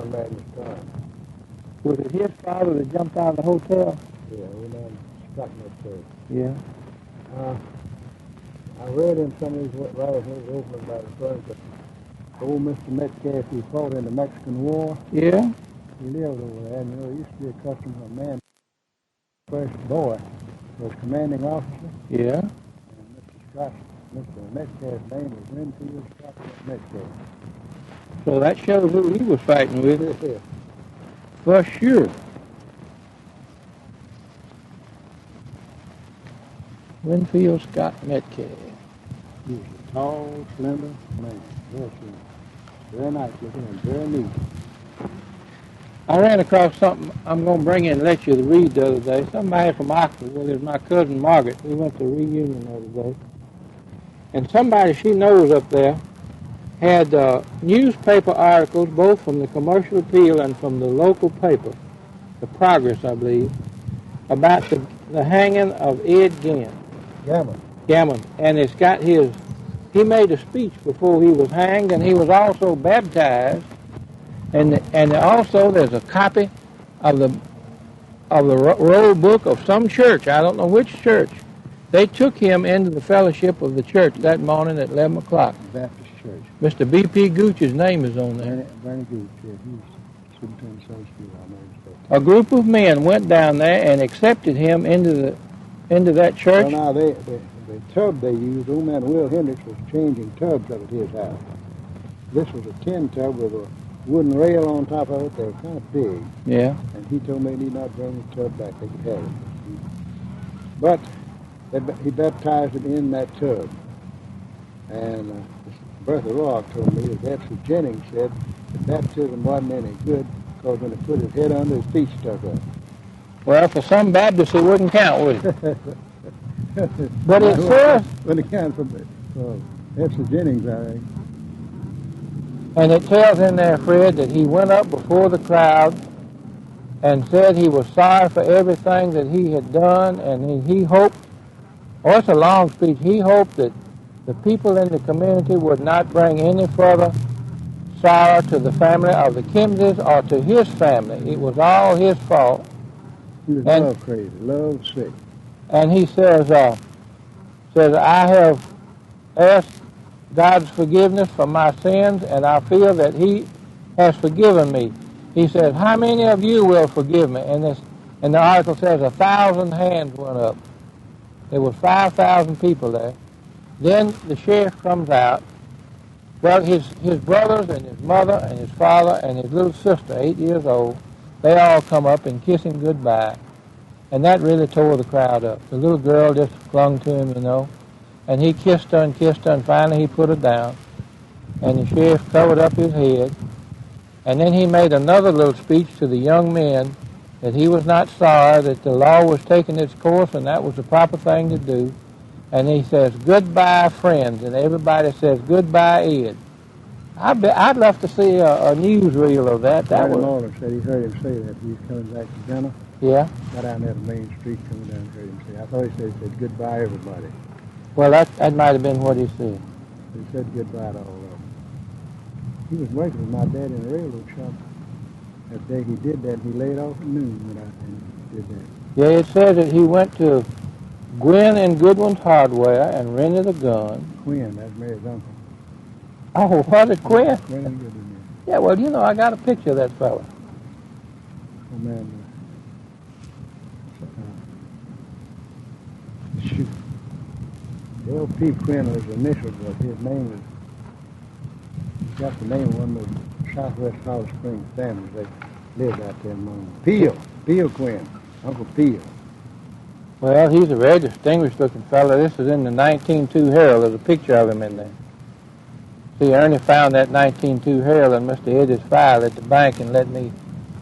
one man in his car. Was it his father that jumped out of the hotel? Yeah, old man Scott Metcaff. Yeah. I read in some of these writers in his opening by referring to old Mr. Metcaff who fought in the Mexican War. Yeah. He lived over there, and it used to be a custom for a man, first boy, was commanding officer. Yeah. And Mr. Metcaff's name was Winfield Scott Metcaff. So that shows who he was fighting with. Yeah. For sure. Winfield Scott Metcaff. He was a tall, slender man. Very slender. Very nice looking and very neat. I ran across something I'm going to bring in and let you read the other day. Somebody from Oxford, well, there's my cousin Margaret. We went to a reunion the other day. And somebody she knows up there had newspaper articles, both from the Commercial Appeal and from the local paper, the Progress, I believe, about the hanging of Ed Gammon. And it's got he made a speech before he was hanged, and he was also baptized. And also there's a copy of the roll book of some church. I don't know which church. They took him into the fellowship of the church that morning at 11 o'clock. Baptist Church. Mr. B.P. Gooch's name is on there. Bernie Gooch, yeah, he was superintendent of South Street, I know. A group of men went down there and accepted him into that church. Well, now, the tub they used, old man Will Hendricks was changing tubs up at his house. This was a tin tub with a wooden rail on top of it. They were kind of big. Yeah. And he told me he need not bring the tub back. They could have it. But he baptized him in that tub. And Bertha Rock told me that Epsom Jennings said the baptism wasn't any good because when he put his head under, his feet stuck up. Well, for some Baptists, it wouldn't count, would it? But it says... When it counts for Epsom Jennings, I think. And it tells in there, Fred, that he went up before the crowd and said he was sorry for everything that he had done, and he hoped, it's a long speech, he hoped that the people in the community would not bring any further sorrow to the family of the Kimses or to his family. It was all his fault. He was love crazy, love sick. And he says, I have asked God's forgiveness for my sins, and I feel that he has forgiven me. He says, how many of you will forgive me? And the article says 1,000 hands went up. There were 5,000 people there. Then the sheriff comes out. Well, his brothers and his mother and his father and his little sister, 8 years old, they all come up and kiss him goodbye. And that really tore the crowd up. The little girl just clung to him, and he kissed her, and finally he put her down. And the sheriff covered up his head. And then he made another little speech to the young men that he was not sorry, that the law was taking its course, and that was the proper thing to do. And he says, goodbye, friends. And everybody says, goodbye, Ed. I'd love to see a newsreel of that. That was... said he heard him say that. He was coming back to Gurner. Yeah. Got down there to Main Street, coming down and heard him say. I thought he said goodbye, everybody. Well, that might have been what he said. He said goodbye to all of them. He was working with my dad in a railroad shop. That day he did that, he laid off at noon when I did that. Yeah, it says that he went to Gwynn and Goodwin's Hardware and rented a gun. Quinn, that's Mary's uncle. Oh, was it Quinn? Quinn and Goodwin, yeah. Well, I got a picture of that fella. Oh, man. Shoot. L.P. Quinn was the initials, but his name was, he got the name of one of the Southwest Hollow Springs families that lived out there in Moon. Peel Quinn, Uncle Peel. Well, he's a very distinguished-looking fellow. This is in the 1902 Herald. There's a picture of him in there. See, Ernie found that 1902 Herald in Mr. Eddie's file at the bank and let me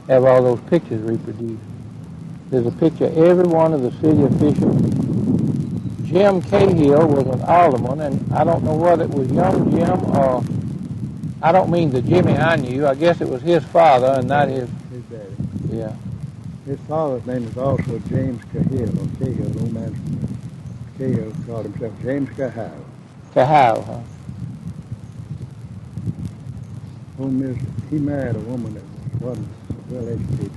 have all those pictures reproduced. There's a picture of every one of the city officials. Jim Cahill was an alderman, and I don't know whether it was young Jim or, I don't mean the Jimmy I knew. I guess it was his father and not his daddy. Yeah. His father's name is also James Cahill, or Cahill, old man Cahill called himself James Cahill. Cahill, huh? He married a woman that wasn't well educated.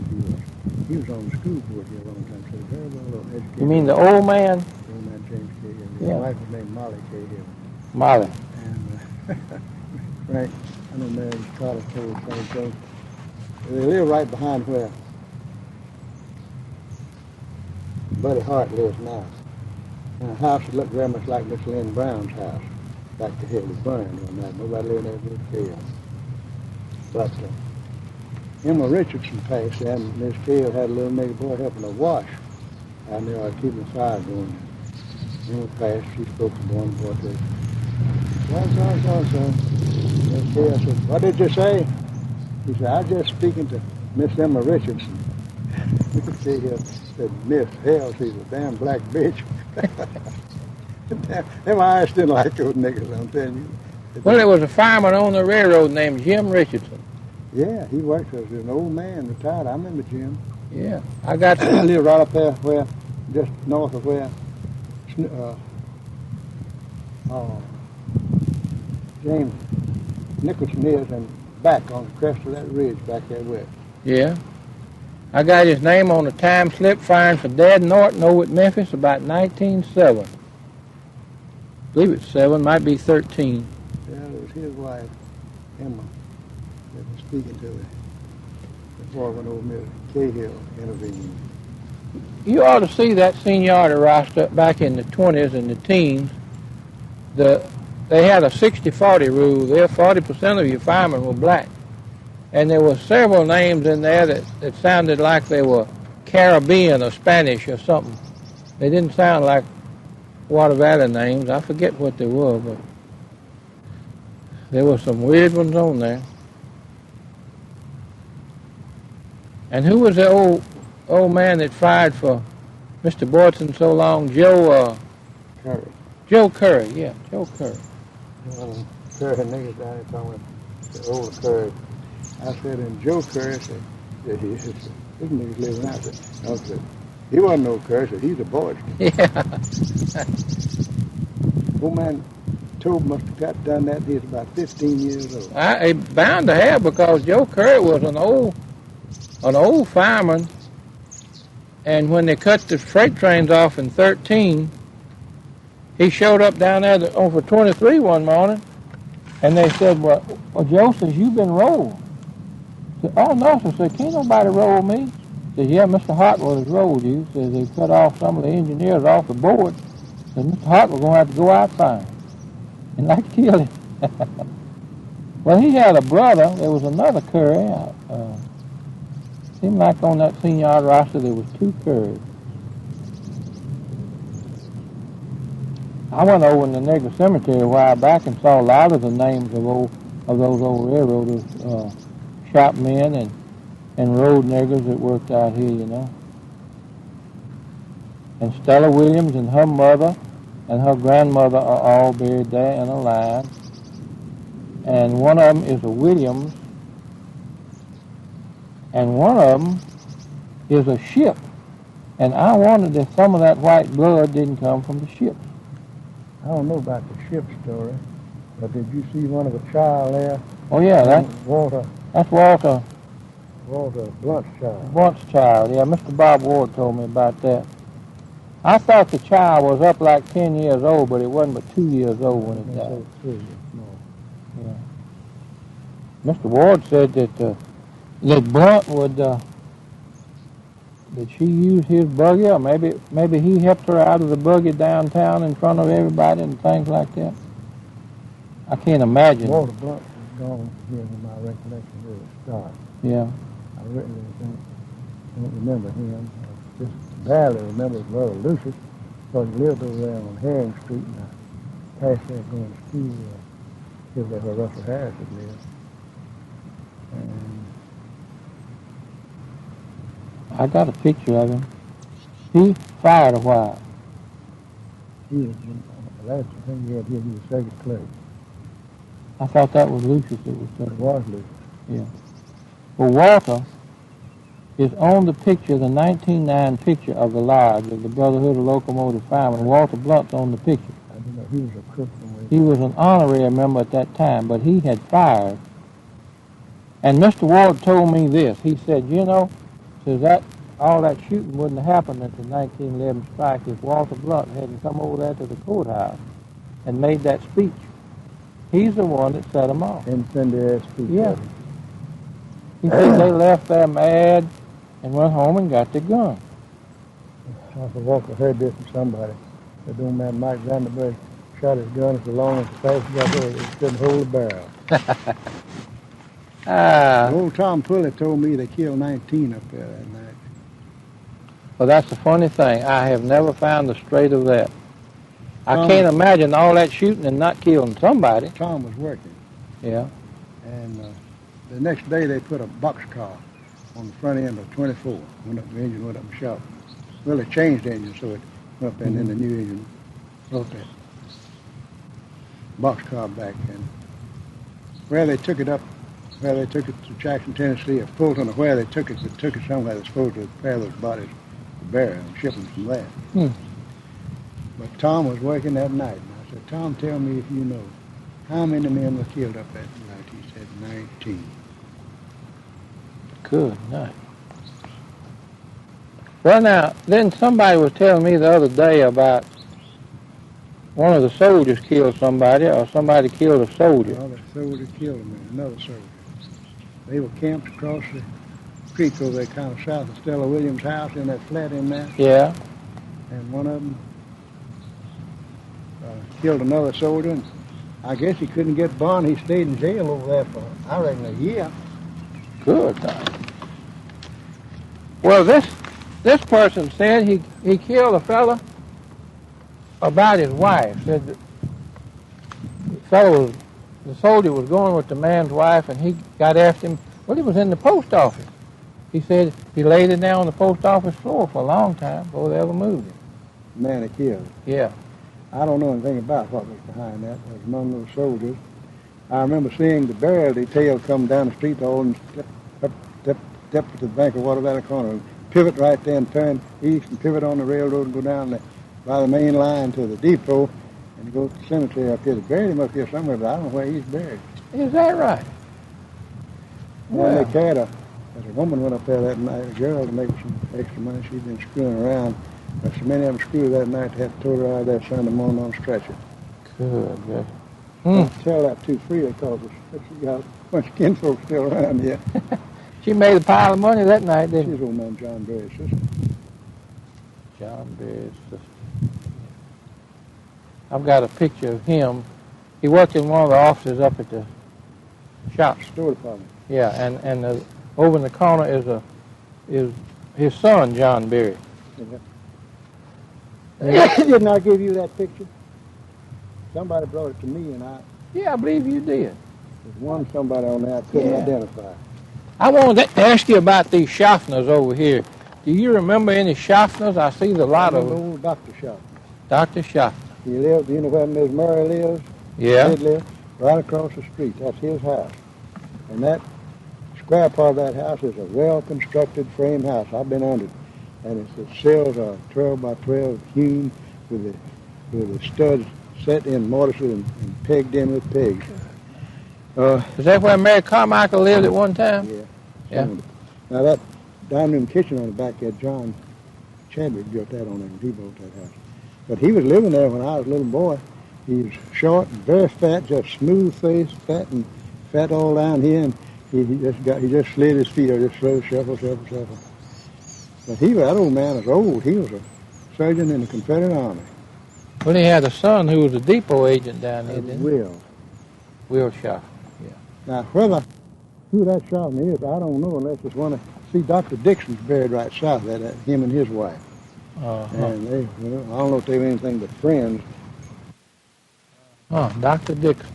He was on the school board here a long time, so very well educated. You mean the old man? The old man James Cahill. His Yeah. wife was named Molly Cahill. Molly. And Frank, I know Mary's Carter told Frank Jones. They live right behind where Buddy Hart lives now. And a house that looked very much like Miss Lynn Brown's house. Back to hell was burned on that. Nobody lived there but Cahill. But M.L Richardson passed there, and Miss Cahill had a little nigger boy helping her wash out there, keeping the fire going. M.L passed, she spoke to one boy to so. Miss Cahill said, "What did you say?" He said, "I'm just speaking to Miss Emma Richardson." Miss Cahill said, "Miss, hell, she's a damn black bitch." Them Irish didn't like those niggas, I'm telling you. Well, there was a fireman on the railroad named Jim Richardson. Yeah, he worked as an old man, retired. I remember Jim. Yeah, I got He to... lived right up there where, just north of where James Nicholson is, and back on the crest of that ridge back there west. Yeah. I got his name on a time slip firing for Dad Norton over at Memphis about 1907. I believe it's 7, might be 13. Yeah, it was his wife, Emma, that was speaking to the boy when old Miss Cahill intervened. You ought to see that seniority roster back in the 20s and the teens. They had a 60-40 rule. There, 40% of your firemen were black. And there were several names in there that sounded like they were Caribbean or Spanish or something. They didn't sound like Water Valley names. I forget what they were, but there were some weird ones on there. And who was the old man that fired for Mr. Boydston so long? Joe Curry. Joe Curry, yeah, Joe Curry. Curry niggas down there talking about the old Curry. I said, and Joe Curry said, this nigga's living out there. I said, he wasn't no Curry, said, he's a Boydston. Yeah. Old man Tobe must have got done that. He was about 15 years old. I bound to have, because Joe Curry was an old fireman, and when they cut the freight trains off in 13, he showed up down there over 23 one morning, and they said, well Joe says, you've been rolled. I said, oh, no, sir. Said, can't nobody roll me. He said, yeah, Mr. Hartwell has rolled you. Says, they cut off some of the engineers off the board. Said, Mr. Hartwell's going to have to go out firing. And I killed him. Well, he had a brother. There was another Curry. Seemed like on that senior roster there was 2 Currys. I went over in the Nigger Cemetery a while back and saw a lot of the names of those old railroaders, shop men and road niggers that worked out here, you know. And Stella Williams and her mother and her grandmother are all buried there and alive. And one of them is a Williams, and one of them is a Shipp. And I wondered if some of that white blood didn't come from the Shipps. I don't know about the Shipp story, but did you see one of the child there? Oh, yeah, that's Walter Blount's child. Blount's child, yeah. Mr. Bob Ward told me about that. I thought the child was up like 10 years old, but it wasn't but 2 years old when it died. Yeah. Mr. Ward said that Blount would, did she use his buggy, or maybe he helped her out of the buggy downtown in front of everybody and things like that. I can't imagine. Walter Blount was gone here in my recollection really start. Yeah. I really don't remember him. I just barely remember his brother Lucius, because he lived over there on Herring Street, and I passed there going to school. He was there where Russell Harris had lived. And I got a picture of him. He fired a while. he was, the last thing he had here, he was second clerk. I thought that was Lucius that was It second. was Lucius. Yeah. Well, Walter is on the picture, the 1909 picture of the lodge of the Brotherhood of Locomotive Firemen. Walter Blount's on the picture. I didn't know he was a cook. He was an honorary member at that time, but he had fired And Mr. Ward told me this. He said, you know, says that all that shooting wouldn't have happened at the 1911 strike if Walter Blount hadn't come over there to the courthouse and made that speech. He's the one that set them off. Incendiary speech. Yeah. He said they left there mad and went home and got the gun. Uncle Walker heard this from somebody. That old man Mike Vanderbilt shot his gun as long as the fast he got there, it couldn't hold a barrel. Old Tom Pulley told me they killed 19 up there that night. Well, that's the funny thing. I have never found the straight of that. I can't imagine all that shooting and not killing somebody. Tom was working. Yeah. And the next day they put a boxcar on the front end of 24. The engine went up and shot. Well, they changed the engine, so it went up and then the new engine wrote that boxcar back. And where they took it up, where they took it to Jackson, Tennessee, or Fulton, or where they took it somewhere that's supposed to prepare those bodies to bury and ship them from there. But Tom was working that night. And I said, Tom, tell me if you know, how many men were killed up that night? He said, 19. Good night. Well, now, then somebody was telling me the other day about one of the soldiers killed somebody, or somebody killed a soldier. Well, the soldier killed a man, another soldier. They were camped across the creek over there, kind of south of Stella Williams' house in that flat in there. Yeah. And one of them killed another soldier. And I guess he couldn't get bond. He stayed in jail over there for, I reckon, a year. Good night. Well, this person said he killed a fella about his wife. Said that the soldier was going with the man's wife, and he got after him. Well, he was in the post office. He said he laid it down on the post office floor for a long time before they ever moved him. The man that killed him. Yeah. I don't know anything about what was behind that. It was among those soldiers. I remember seeing the burial detail come down the street, and step to the bank of Water Valley Corner, and pivot right there and turn east and pivot on the railroad and go down by the main line to the depot and go to the cemetery up here. They buried him up here somewhere, but I don't know where he's buried. Is that right? Well, they carried as a woman went up there that night, a girl to make some extra money. She'd been screwing around. But so many of them screwed that night, they had to tow her out there, Sunday morning on a stretcher. Good. Don't tell that too freely, because she got a bunch of kinfolk still around here. She made a pile of money that night, didn't she? She's old man John Berry's sister. John Berry's sister. I've got a picture of him. He worked in one of the offices up at the shop. Store department. Yeah, and over in the corner is his son, John Berry. Didn't I give you that picture? Somebody brought it to me, and Yeah, I believe you did. there's one somebody on there I couldn't identify. I wanted to ask you about these Shoffners over here. Do you remember any Shoffners? I see a lot of them. Old Dr. Shoffner. Dr. Shoffner. He lived, you know where Miss Murray lives? Yeah. He lived right across the street. That's his house. And that square part of that house is a well-constructed frame house. I've been under it. And the cells are 12 by 12 hewn with the studs set in mortises and pegged in with pegs. Is that where Mary Carmichael lived at one time? Yeah. Now that dining room kitchen on the back there, John Chadwick built that on there when he built that house. But he was living there when I was a little boy. He was short and very fat, just smooth faced, fat all down here, and he just slid his feet over, just slow shuffle. But that old man was old. He was a surgeon in the Confederate Army. Well, he had a son who was a depot agent down there, didn't he? Will Shoffner, yeah. Now, who that Shoffner is, I don't know unless it's one of... See, Dr. Dixon's buried right south of that, him and his wife. And they, I don't know if they were anything but friends. Dr. Dixon.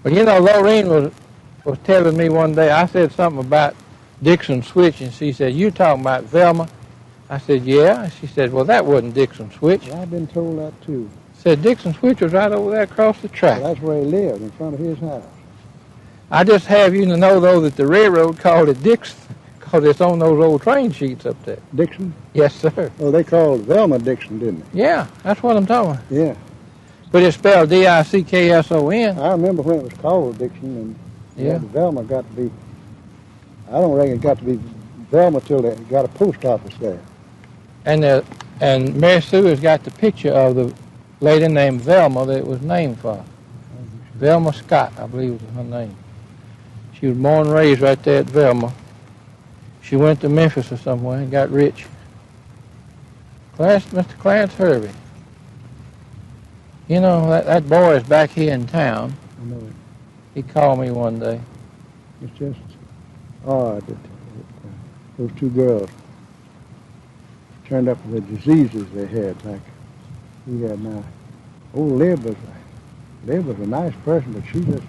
Well, you know, Lorraine was telling me one day, I said something about Dickson Switch, and she said, you talking about Velma? I said, yeah. And she said, well, that wasn't Dickson Switch. Well, I've been told that, too. Said Dickson Switch was right over there across the track. Well, that's where he lived, in front of his house. I just have you to know, though, that the railroad called it Dixon, because it's on those old train sheets up there. Dixon? Yes, sir. Well, they called Velma Dixon, didn't they? Yeah, that's what I'm talking about. Yeah. But it's spelled D-I-C-K-S-O-N. I remember when it was called Dixon, and Yeah. Velma got to be, I don't reckon it got to be Velma till they got a post office there. And Mary Sue has got the picture of the lady named Velma that it was named for. Velma Scott, I believe was her name. She was born and raised right there at Velma. She went to Memphis or somewhere and got rich. Mr. Clarence Hervey. You know, that boy is back here in town. I know it. He called me one day. It's just odd that those two girls turned up with the diseases they had, like we had now. Old Lib was a nice person, but she just,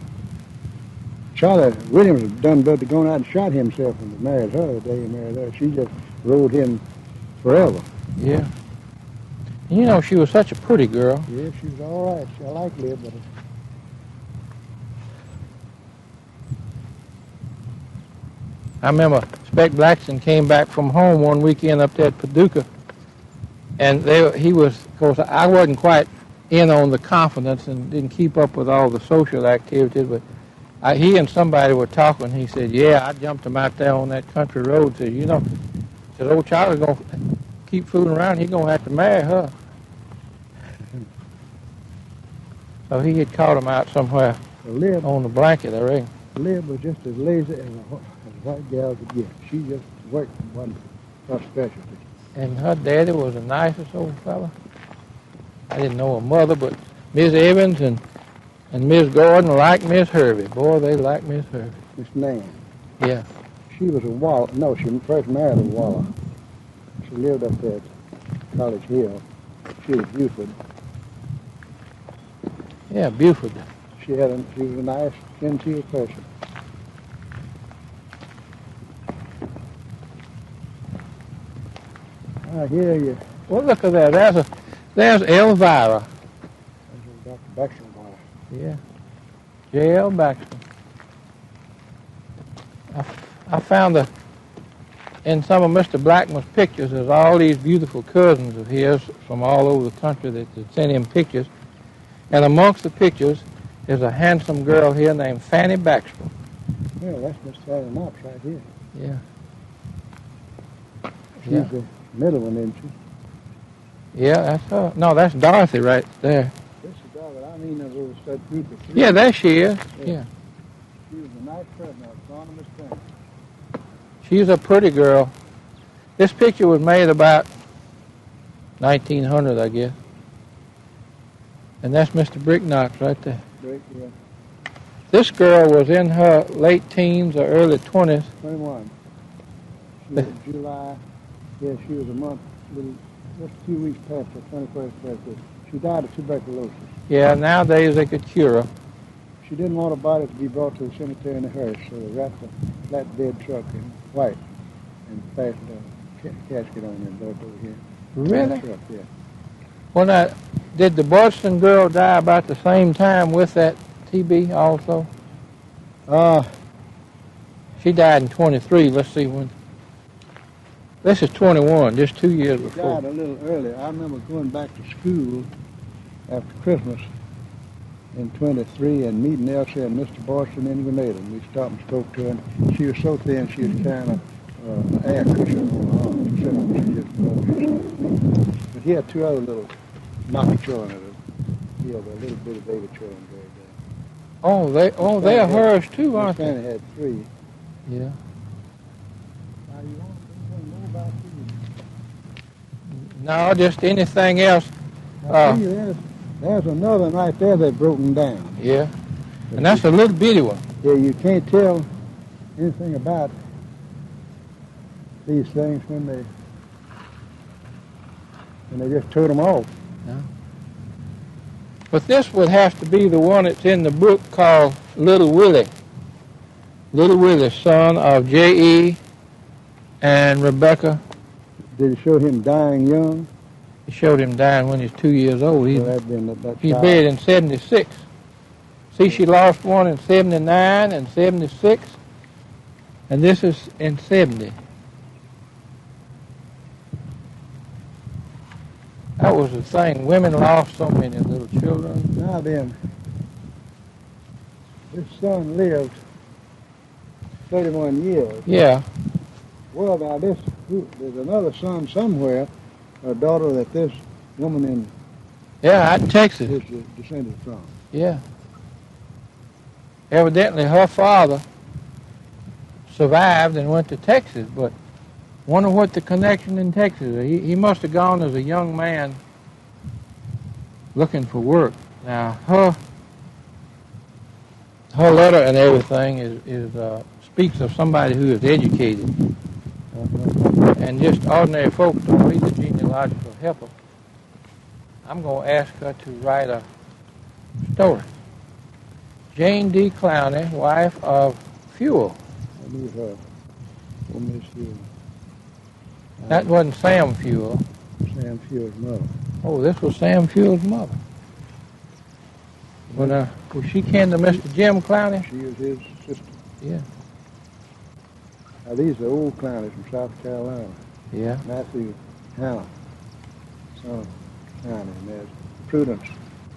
Charlie Williams had done good to go out and shot himself when he married her the day he married her. She just rode him forever. Yeah. You know, she was such a pretty girl. Yeah, she was all right. I like Lib, but I remember Speck Blackstone came back from home one weekend up there at Paducah, and he was, of course, I wasn't quite in on the confidence and didn't keep up with all the social activities, but he and somebody were talking. He said, yeah, I jumped him out there on that country road. Said, you know, said, old Charlie's going to keep fooling around. He's going to have to marry her. So he had caught him out somewhere on the blanket, I reckon. Lib was just as lazy as a white gal could get. She just worked one her specialty. And her daddy was the nicest old fella. I didn't know her mother, but Miss Evans and Miss Gordon liked Miss Hervey. Boy, they liked Miss Hervey. Miss Nan. Yeah. She was a Waller. No, she first married a Waller. She lived up there at College Hill. She was Buford. Yeah, Buford. She was a nice, genteel person. I hear you. Well, look at that. There's Elvira. There's Dr. Backstone boy. Yeah. J.L. Backstone. I found in some of Mr. Blackman's pictures, there's all these beautiful cousins of his from all over the country that sent him pictures. And amongst the pictures is a handsome girl here named Fannie Backston. Yeah, that's Miss Stella Mopps right here. Yeah. She's Yeah. the middle one, isn't she? Yeah, that's her. No, that's Dorothy right there. This is Dorothy. I mean, those little stud group of three. Yeah, there she is. Yeah. She was a nice person. I was fond of Miss Fannie. She's a pretty girl. This picture was made about 1900, I guess. And that's Mr. Bricknox right there. Great, yeah. This girl was in her late teens or early 20s. 21. She was in July. Yeah, she was a month, just a few weeks past her 21st birthday. She died of tuberculosis. Yeah, nowadays they could cure her. She didn't want her body to be brought to the cemetery in a hearse, so they wrapped a flatbed truck in white and fastened a casket on it and brought it over here. Really? Truck, yeah. Well, now, did the Boydston girl die about the same time with that TB also? She died in 23. Let's see when. This is 21, just 2 years She before. died a little early. I remember going back to school after Christmas in 23 and meeting Elsie and Mr. Boydston in Grenada. And we stopped and spoke to her. And she was so thin, she was carrying an air cushion on her arm. But he had two other little mock children. He had a little bitty baby children there. They're hers too, aren't Miss they? Fannie had three. Yeah. Now, you want to know about these? No, just anything else. Now, see, there's another one right there that's broken down. Yeah. And that's a little bitty one. Yeah, you can't tell anything about these things when they just took them off. No. But this would have to be the one that's in the book called Little Willie. Little Willie, son of J.E. and Rebecca. Did it show him dying young? He showed him dying when he was 2 years old. So that'd been that He's child. buried in 76. See, she lost one in 79 and 76, and this is in 70. That was the thing. Women lost so many little children. Now then, this son lived 31 years. Yeah. Well, now there's another son somewhere, a daughter that this woman in Yeah, out in Texas. is descended from. Yeah. Evidently her father survived and went to Texas, but wonder what the connection in Texas is. He must have gone as a young man looking for work. Now, her letter and everything is speaks of somebody who is educated. And just ordinary folks don't read the genealogical helper. I'm going to ask her to write a story. Jane D. Clowney, wife of Fuel. I need her. Let me see. That wasn't Sam Fuel. Sam Fuel's mother. Oh, this was Sam Fuel's mother. But was she kin to Mr. Jim Clowney? She was his sister. Yeah. Now, these are old Clowneys from South Carolina. Yeah. Matthew Hannah, son of Clowney, and there's Prudence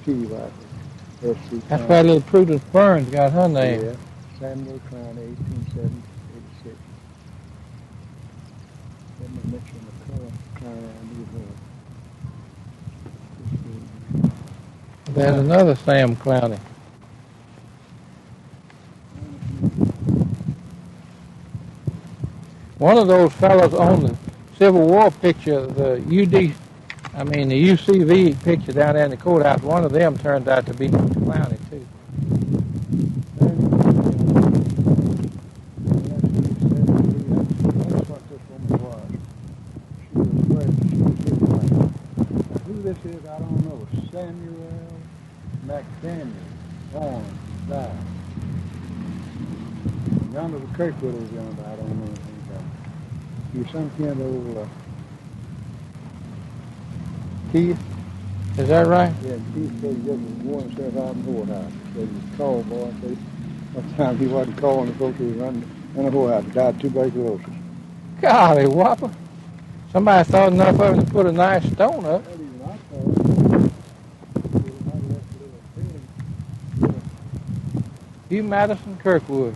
T. Wife. That's why little Prudence Burns got her name. Yeah. Samuel Clowney, 1886. Let me mention the color Clowney I need her. There's another Sam Clowney. One of those fellows on the Civil War picture, the UCV picture down there in the courthouse, one of them turned out to be Mr. Clowney, too. That's what this woman was. She was great. She was his wife. Now, who this is, I don't know. Samuel McDaniel, born, died. Yonder the Kirkwood is yonder. I don't know anything about it. He's some kind of old Keith. Is that right? Yeah, Keith said he just wore himself out in the whorehouse. He said he was a call boy. Said one time he wasn't calling the folks, he was running in the whorehouse. He died of tuberculosis. Golly whopper. Somebody thought enough of him to put a nice stone up. Not even I called. Hugh Madison Kirkwood.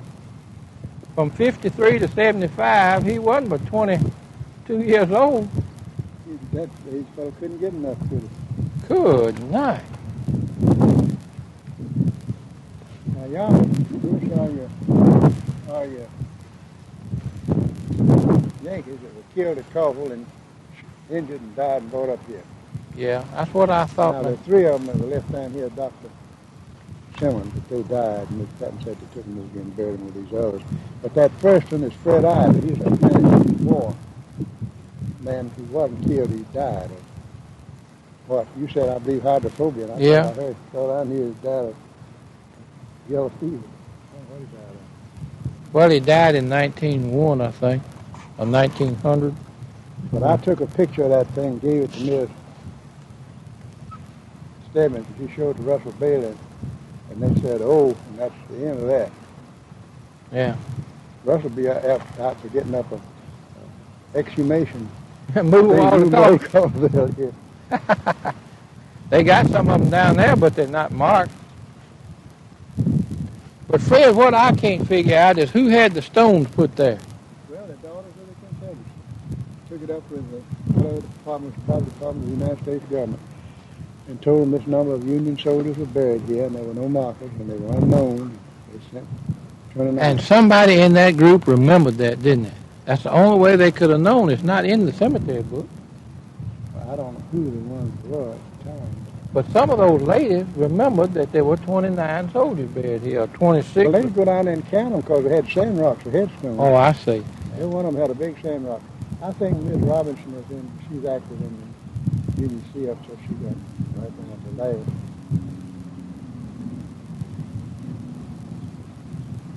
From 53 to 75, he wasn't but 22 years old. That his fellow couldn't get enough to it. Good night. Now yonder, these are your Yankees that were killed at Coble and injured and died and brought up here. Yeah, that's what I thought. Now there are three of them that were left down here, Dr. Simmons, but they died, and Mr. Patton said they took them over and buried them with these others. But that first one is Fred Ivey. He's a Spanish War man who wasn't killed, he died of what? You said, I believe, hydrophobia. And Yeah. I heard, thought I knew he died of yellow fever. What he died of. Well, he died in 1901, I think, or 1900. But I took a picture of that thing, gave it to Miss Stebbins, and she showed it to Russell Bailey, and they said, oh, and that's the end of that. Yeah. Russell be out for getting up a exhumation. Move all the Colville here. They got some of them down there, but they're not marked. But Fred, what I can't figure out is who had the stones put there. Well, the daughters of the Kentucky took it up with the Florida Department of the United States government and told them this number of Union soldiers were buried here, and there were no markers, and they were unknown. They sent 29. And somebody in that group remembered that, didn't they? That's the only way they could have known. It's not in the cemetery book. I don't know who the ones were at the time. But some of those ladies remembered that there were 29 soldiers buried here, or 26. Well, they go down there and count them because they had sand rocks for headstones. Oh, I see. Every one of them had a big sand rock. I think Miss Robinson was in, she's active in the UDC up till she got right down at the last.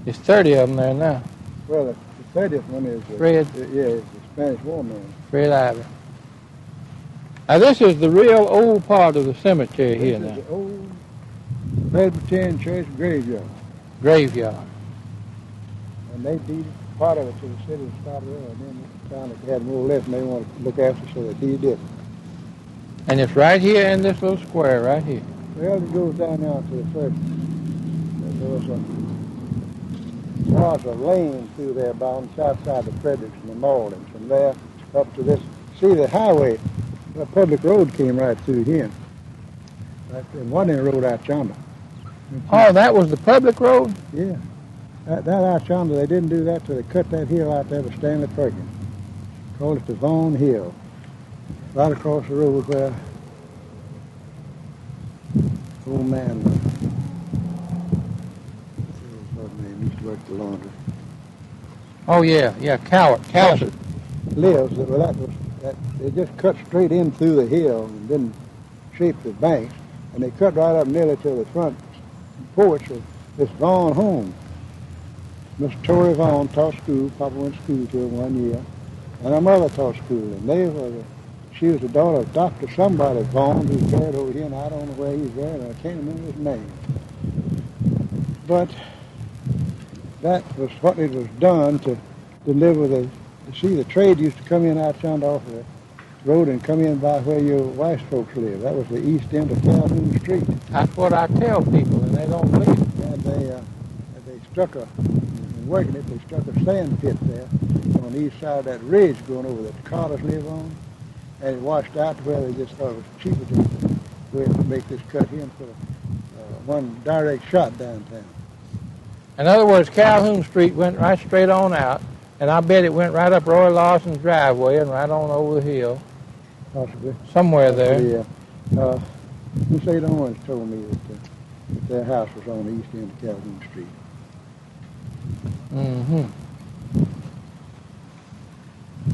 There's 30 of them there now. Well, the 30th one is Fred. It's the Spanish War man. Fred Ivey. Now, this is the real old part of the cemetery here This now. is the old Presbyterian Church graveyard. Graveyard. And they deeded part of it to the city of Scotland, and then they found that they had more left and they wanted to look after it, so they deeded it. And it's right here in this little square right here. Well, it goes down now to the first. There was was a lane through there on the south side of Fredericks and the Mauldins. From there up to this, see the highway, the public road came right through here. Right there, one end road out yonder. Oh, that was the public road? Yeah. That out yonder, they didn't do that till they cut that hill out there with Stanley Perkins. Called it the Vaughn Hill. Right across the road where old man, what's his name, used to work the laundry. Oh, yeah, Cowart Lives. Well, they just cut straight in through the hill and didn't shape the banks. And they cut right up nearly to the front porch of this Vaughn home. Miss Tori Vaughn taught school. Papa went to school to her 1 year. And her mother taught school. And she was the daughter of Dr. somebody Vaughn, who's buried over here, and I don't know where he's buried. I can't remember his name. But that was what it was done to deliver see, the trade used to come in out yonder off the road and come in by where your wife's folks live. That was the east end of Calhoun Street. That's what I tell people, and they don't believe it. And they struck working it, they struck a sand pit there on the east side of that ridge going over that the Carters live on. And it washed out to where they just thought it was cheaper to go ahead and make this cut here and put one direct shot downtown. In other words, Calhoun Street went right straight on out, and I bet it went right up Roy Lawson's driveway and right on over the hill. Possibly. Somewhere there. Yeah. Miss Ada Owens told me that their house was on the east end of Calhoun Street. Mm-hmm.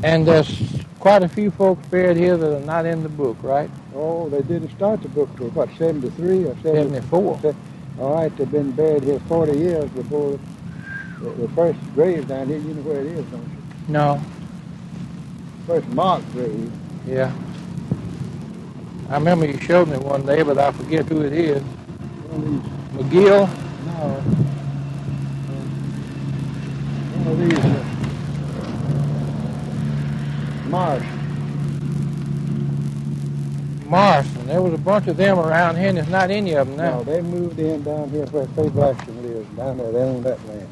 And there's quite a few folks buried here that are not in the book, right? Oh, they didn't start the book till, what, 73 or 74? All right, they've been buried here 40 years before the first grave down here. You know where it is, don't you? No. First marked grave. Yeah. I remember you showed me one day, but I forget who it is. McGill? No. One of these. Marston. There was a bunch of them around here, and there's not any of them now. No, they moved in down here where Speck Blackstone lives. Down there, they own that land.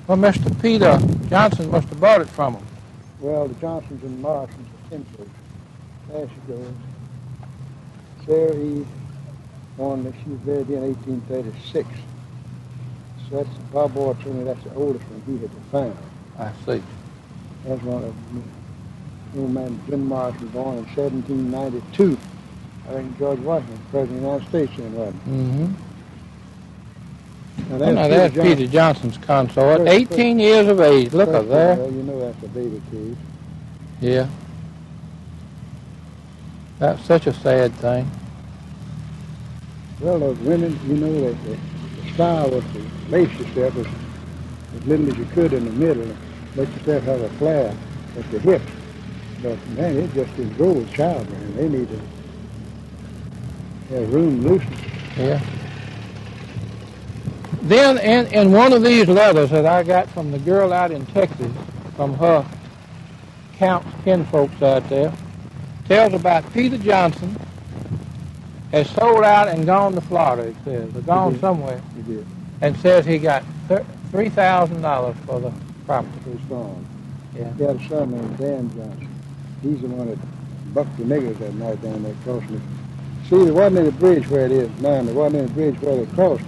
Well, Mr. Peter Johnson must have bought it from them. Well, the Johnsons and Marstons are kinfolks. There she goes. Sarah E. Thornley, she was buried in 1836. So that's, Bob Boyd told me that's the oldest one he had found. I see. That's one of them. Old man Jim Marston, born in 1792. I think George Washington, President of the United States, then, wasn't he? Mm-hmm. Now there's Peter Johnson's consort. 18 years of age. Look at there. Well, you know that's a baby cave. Yeah. That's such a sad thing. Well, those women, you know, the style was to lace yourself as little as you could in the middle and let yourself have a flare at the hips. But, man, it just didn't go with childbearing. They need to have room loosened. Yeah. Then, in one of these letters that I got from the girl out in Texas, from her kinfolks out there, tells about Peter Johnson has sold out and gone to Florida, it says, or gone somewhere. He did. And says he got $3,000 for the property. For his farm. Yeah. He had a son named Dan Johnson. He's the one that bucked the niggers that night down there crossing it. See, there wasn't any bridge where it is now. There wasn't any bridge where they crossed.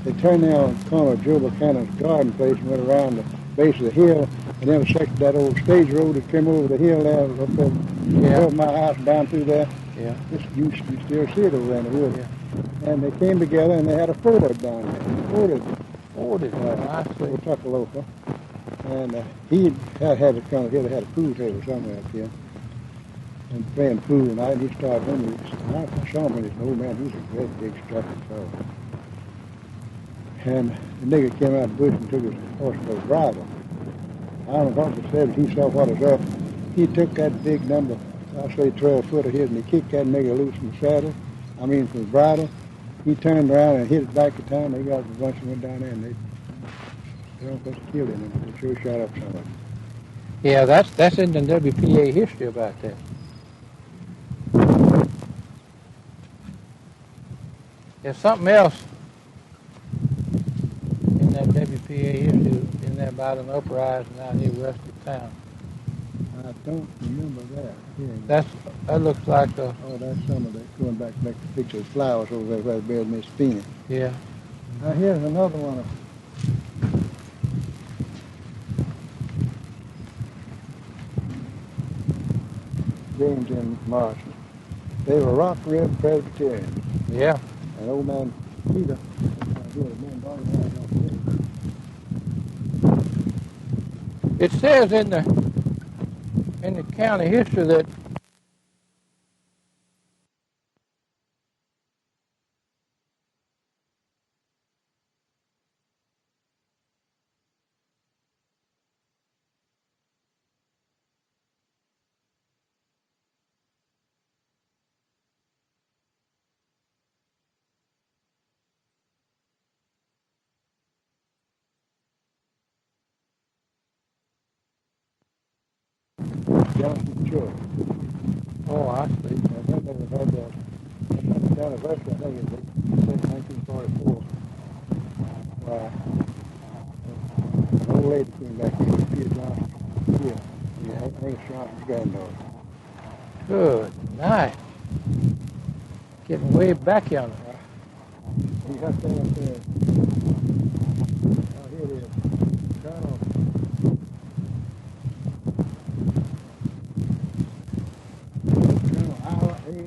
They turned down on the corner of Joe Buchanan's garden place and went around the base of the hill and intersected that old stage road that came over the hill there up above my house and down through there. Yeah. You still see it over there in the woods. Yeah. And they came together and they had a ford down there. Forded. I see. Tuckalopa. And he had a kind of hill that had a pool table somewhere up here. And playing pool, and he started him. I saw him when he was an old man. He was a great big strapping fellow. And the nigger came out of the bush and took his horse for a bridle. I don't know what he said, but he saw what was up. He took that big number, I'll say 12 foot of his, and he kicked that nigger loose from the saddle, from the bridle. He turned around and hit it back to town. They got a bunch and went down there, and they almost killed him. They sure shot up somebody. Yeah, that's in the WPA history about that. There's something else in that WPA history, in there by an uprising out here west of town. I don't remember that. That looks like a... Oh, that's some of that. Going back to the picture of flowers over there where they buried Miss Fannie. Yeah. Now here's another one of James and Marshall. They were rock red Presbyterians. Yeah. And old man Peter, it says in the county history that Johnson Church. Oh, I see. I think they had that anniversary, I think it was 1944. An old lady came back here, Peter Johnson. Yeah, I think it's Johnson's granddaughter. Good night. Getting way back yonder. You got that up there. Oh, here it is. Colonel.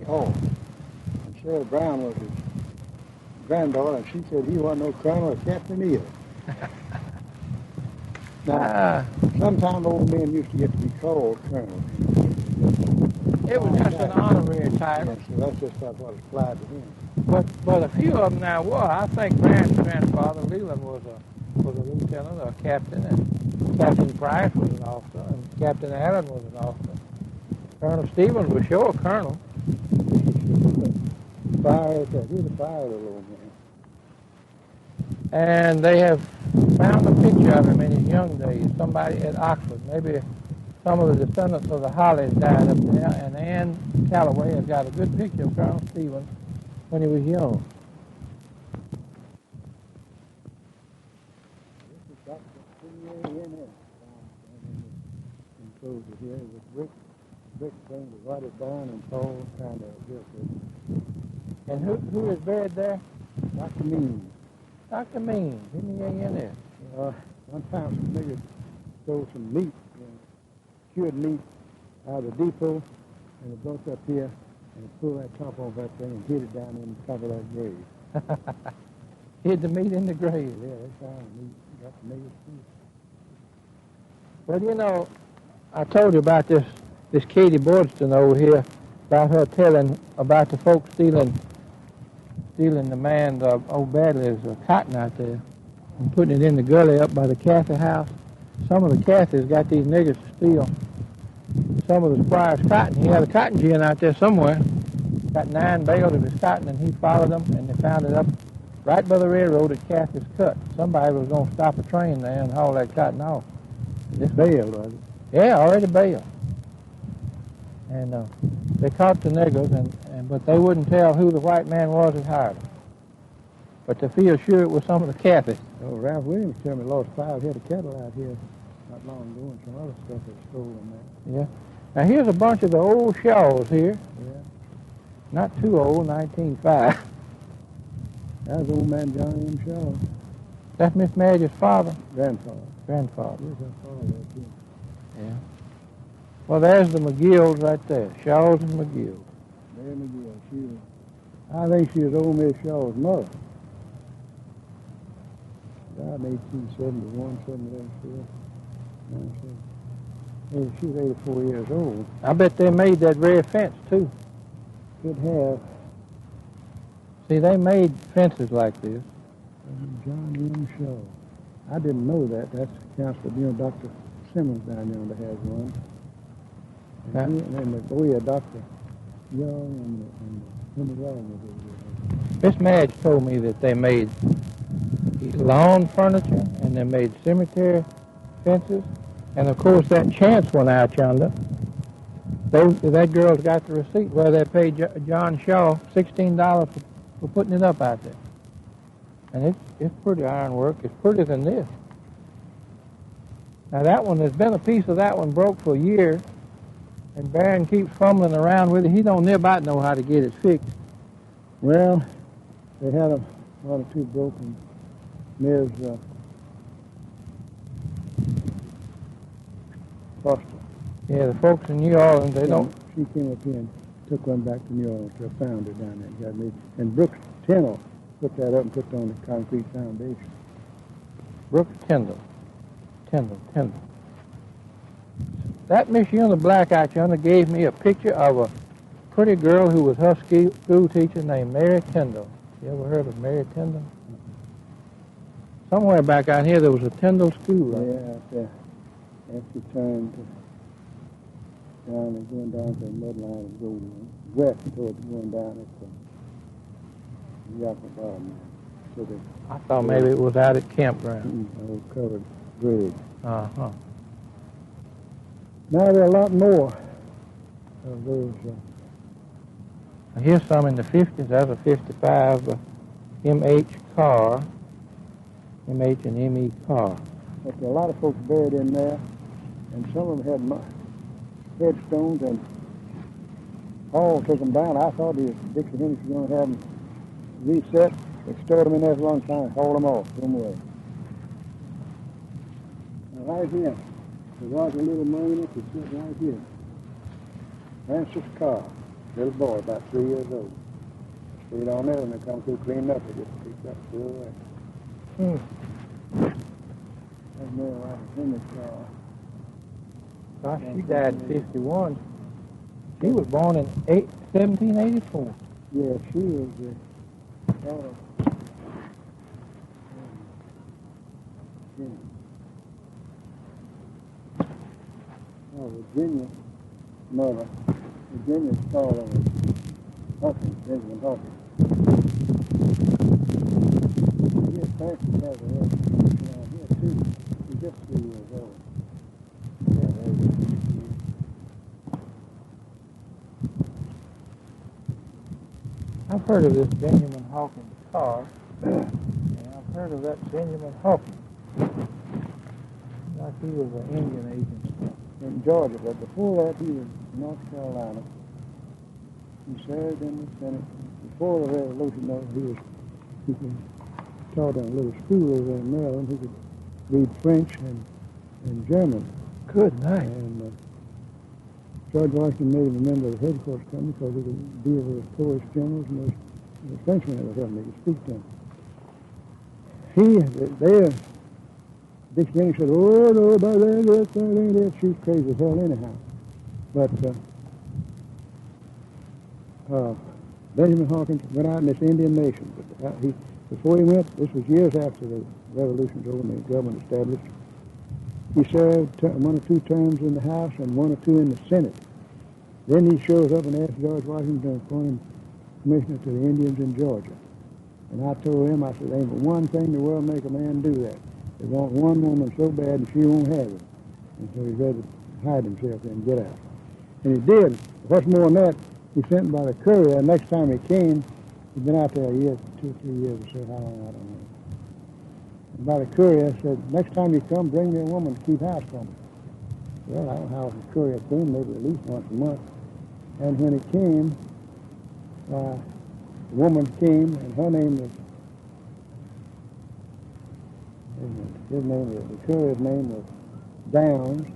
Oh, and Sarah Brown was his granddaughter, and she said he wasn't no colonel or captain either. Now, sometimes old men used to get to be called colonel. It was just an honorary title. Yeah, so that's just what applied to him. But a few of them now were. I think grandfather Leland was a lieutenant or a captain, and Captain Price was an officer, and Captain Allen was an officer. Colonel Stevens was sure a colonel. Fire, he's a fire little old man. And they have found a picture of him in his young days. Somebody at Oxford, maybe some of the descendants of the Hollies died up there, and Ann Calloway has got a good picture of Colonel Stevens when he was young. This is Dr. C.A.N.S. Enclosed here with brick thing to write it down and Paul kind of just. And who is buried there? Dr. Means. Dr. Means, M-E-A-N-S. One time some niggas stole some meat, cured meat out of the depot, and they brought it up here and pulled that top off that thing and hid it down in the top of that grave. Hid the meat in the grave. Yeah, they found the meat. Got the niggas too. Well, you know, I told you about this Katie Boydston over here, about her telling about the folks stealing the man's old Baddly's cotton out there and putting it in the gully up by the Cathy house. Some of the Cathys got these niggers to steal some of the squire's cotton. He had a cotton gin out there somewhere, got 9 bales of his cotton, and he followed them, and they found it up right by the railroad at Cathy's Cut. Somebody was going to stop a train there and haul that cotton off. This bailed, was it? Yeah, already bailed. And they caught the niggers, but they wouldn't tell who the white man was that hired them. But they feel sure it was some of the Cathys. Oh, Ralph Williams told me lost 5 head of cattle out here not long ago, and some other stuff was stolen there. Yeah. Now here's a bunch of the old Shaws here. Yeah. Not too old, 1905. That was old man John M. Shaw. That's Miss Madge's father. Grandfather. Grandfather. Yes, her father was too. Yeah. Well, there's the McGills right there. Shaws and McGill. Mary McGill. I think she was old Miss Shaw's mother. Died in 1871, 72. She was 84 years old. I bet they made that red fence, too. Could have. See, they made fences like this. John M. Shaw. I didn't know that. That's Counselor, Dr. Simmons down yonder has one. And Dr. Young and Young. Miss Madge told me that they made lawn furniture and they made cemetery fences. And, of course, that chance one out yonder, that girl's got the receipt where they paid John Shaw $16 for putting it up out there. And it's pretty ironwork. It's prettier than this. Now that one, there's been a piece of that one broke for a year, and Barron keeps fumbling around with it. He don't near about know how to get it fixed. Well, they had a lot of two broken Ms. Foster. Yeah, the folks in New Orleans, they don't. She came up here and took one back to New Orleans. I found it down there and got me. And Brooks Tyndall put that up and put it on the concrete foundation. Brooks Tyndall. That Miss Yuna Black-eyed Yuna gave me a picture of a pretty girl who was her school teacher named Mary Tyndall. You ever heard of Mary Tyndall? Somewhere back out here there was a Tyndall school. Right? Yeah, out there. After you turned down and going down to the mudline and go west towards going down at the Yakima bottom. So I thought maybe it was out at campground. Old covered bridge. Uh-huh. Now there are a lot more of those. Here's some in the 50s. That's a 55 M.H. car. M.H. and M.E. car. But there are a lot of folks buried in there, and some of them had headstones, and Paul took them down. I thought the Dixie Hendricks was going to have them reset. They stored them in there for a long time, hauled them off, threw them away. Now right here, there was a little monument that sits right here. Francis Carr, little boy, about 3 years old. Stayed on there, and they come through cleaned up. They just picked up, threw away. That's Mary White Hendricks Carr. Gosh, she died in 51. She was born in 1784. Yeah, she was the daughter of Virginia mother. Virginia's father was Hawkins, Benjamin Hawkins. Yes, Francis has a reputation down here too. He's just 3 years old. Yeah, there he is. I've heard of this Benjamin Hawkins car, and I've heard of that Benjamin Hawkins. Like he was an Indian agent in Georgia, but before that he was in North Carolina. He served in the Senate. Before the Revolution, though, he taught in a little school over in Maryland. He could read French and German. Good night. And George Washington made him a member of the headquarters company because he could deal with the Polish generals and the Frenchmen that were helping. He could speak to them. Dixie Hendricks said, "Oh, no, about that ain't it." She's crazy as hell anyhow. But Benjamin Hawkins went out in this Indian nation. But before he went, this was years after the Revolution was over and the government established, he served 1 or 2 terms in the House and 1 or 2 in the Senate. Then he shows up and asks George Washington to appoint him commissioner to the Indians in Georgia. And I told him, I said, "Ain't but one thing in the world make a man do that. They want one woman so bad and she won't have it." And so he's ready to hide himself and get out. And he did. What's more than that, he sent him by the courier. Next time he came, he'd been out there a year, 2 or 3 years or so, how long, I don't know. And by the courier said, "Next time you come, bring me a woman to keep house for me." Well, I don't know how the courier came, maybe at least once a month. And when he came, the woman came, and her name was, the courier's name was Downs,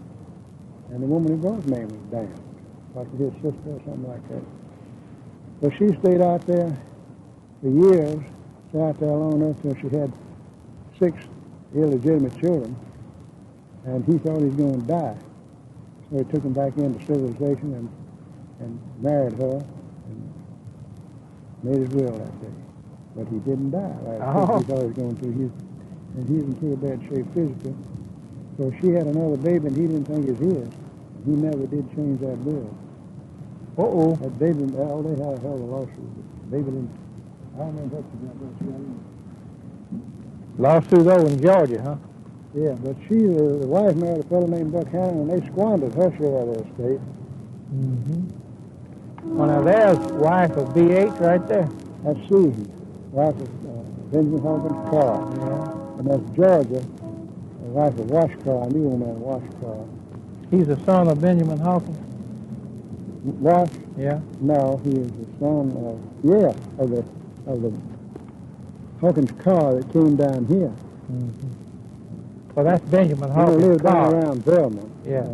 and the woman who brought his name was Downs, like his sister or something like that. But she stayed out there for years, stayed out there long enough till she had 6 illegitimate children, and he thought he was going to die. So he took him back into civilization and married her and made his will that day. But he didn't die like he thought he was going to. And he was in pretty bad shape physically. So she had another baby, and he didn't think it was his. He never did change that will. Uh-oh. That baby, they had a hell of a lawsuit. The baby didn't, I don't remember what she got. Lawsuit over in Georgia, huh? Yeah, but the wife married a fellow named Buchanan, and they squandered her share of their estate. Mm-hmm. Well, now there's wife of B.H. right there. That's Susan, wife of Benjamin Hawkins Carr. Yeah. And that's Georgia, wife of Washcar. I knew him at Washcar. He's the son of Benjamin Hawkins? Wash? Yeah. No, he is the son of the Hawkins car that came down here. Mm-hmm. Well, that's Benjamin He Hawkins' lived car. down around Velma. Yeah.